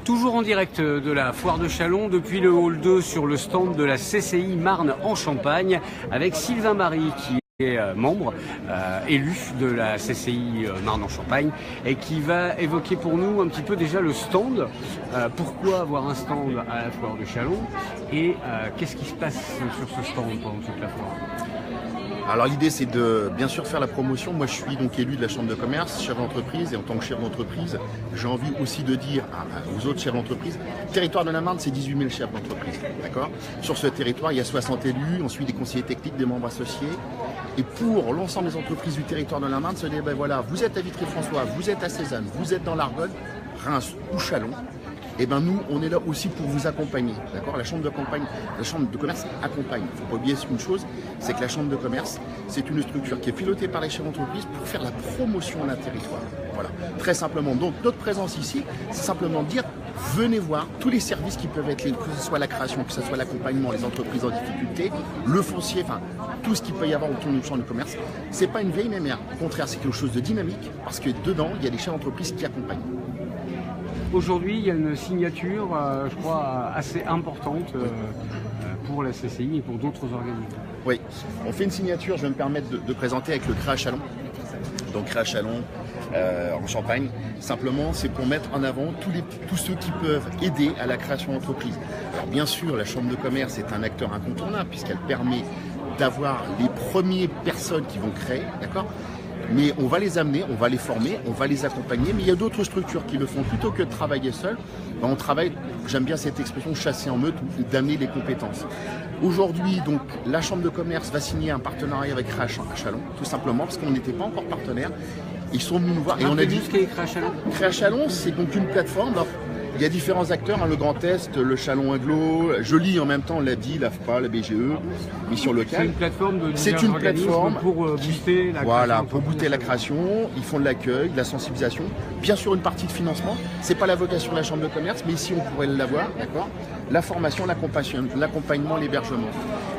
Toujours en direct de la foire de Châlons, depuis le hall 2 sur le stand de la CCI Marne en Champagne, avec Sylvain Marie qui est membre, élu de la CCI Marne en Champagne, et qui va évoquer pour nous un petit peu déjà le stand. Pourquoi avoir un stand à la foire de Châlons et qu'est-ce qui se passe sur ce stand pendant toute la foire? Alors l'idée c'est de bien sûr faire la promotion. Moi je suis donc élu de la chambre de commerce, chef d'entreprise, et en tant que chef d'entreprise, j'ai envie aussi de dire aux autres chefs d'entreprise, le territoire de la Marne c'est 18 000 chefs d'entreprise, d'accord. Sur ce territoire il y a 60 élus, ensuite des conseillers techniques, des membres associés, et pour l'ensemble des entreprises du territoire de la Marne, se dire ben voilà, vous êtes à Vitry-François, vous êtes à Cézanne, vous êtes dans l'Argonne, Reims ou Châlons. Et ben nous, on est là aussi pour vous accompagner, d'accord. La chambre de commerce accompagne. Il ne faut pas oublier une chose, c'est que la chambre de commerce, c'est une structure qui est pilotée par les chefs d'entreprise pour faire la promotion d'un territoire. Voilà, très simplement. Donc notre présence ici, c'est simplement dire, venez voir tous les services qui peuvent être liés, que ce soit la création, que ce soit l'accompagnement, les entreprises en difficulté, le foncier, enfin tout ce qu'il peut y avoir autour d'une chambre de commerce. C'est pas une vieille mémère. Au contraire, c'est quelque chose de dynamique parce que dedans, il y a des chefs d'entreprise qui accompagnent. Aujourd'hui, il y a une signature, je crois, assez importante pour la CCI et pour d'autres organismes. Oui, on fait une signature, je vais me permettre de présenter avec le Créa Châlons. Donc Créa Châlons en Champagne, simplement c'est pour mettre en avant tous ceux qui peuvent aider à la création d'entreprise. Alors bien sûr, la chambre de commerce est un acteur incontournable puisqu'elle permet d'avoir les premières personnes qui vont créer, d'accord ? Mais on va les amener, on va les former, on va les accompagner. Mais il y a d'autres structures qui le font. Plutôt que de travailler seul, on travaille, j'aime bien cette expression, chasser en meute, ou d'amener les compétences. Aujourd'hui, donc, la Chambre de commerce va signer un partenariat avec Créa Châlons, tout simplement, parce qu'on n'était pas encore partenaire. Ils sont venus nous voir et on a dit... ce qu'est Créa Châlons. Créa Châlons, c'est donc une plateforme. Alors, il y a différents acteurs, le Grand Est, le Châlons Aglo, je lis en même temps l'ABDI, l'AFPA, la BGE, Mission Locale. C'est une plateforme de C'est une plateforme pour booster la création. Voilà, pour booster la création, ils font de l'accueil, de la sensibilisation, bien sûr une partie de financement. C'est pas la vocation de la Chambre de commerce, mais ici on pourrait l'avoir, d'accord. La formation, l'accompagnement, l'hébergement.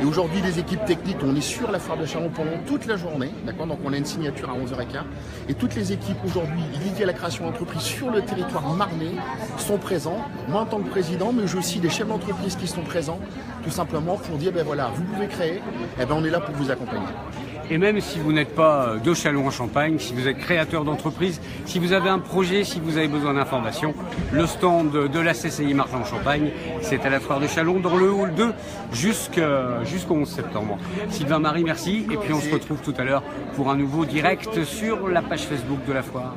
Et aujourd'hui, les équipes techniques, on est sur la foire de Châlons pendant toute la journée, d'accord. Donc on a une signature à 11h15. Et toutes les équipes aujourd'hui liées à la création d'entreprise sur le territoire marnais sont présents. Moi en tant que président, mais j'ai aussi des chefs d'entreprise qui sont présents, tout simplement pour dire, ben voilà, vous pouvez créer, et ben on est là pour vous accompagner. Et même si vous n'êtes pas de Châlons en Champagne, si vous êtes créateur d'entreprise, si vous avez un projet, si vous avez besoin d'informations, le stand de la CCI Marne en Champagne, c'est à la foire de Châlons dans le hall 2 jusqu'au 11 septembre. Sylvain Marie, merci. Et puis on se retrouve tout à l'heure pour un nouveau direct sur la page Facebook de la foire.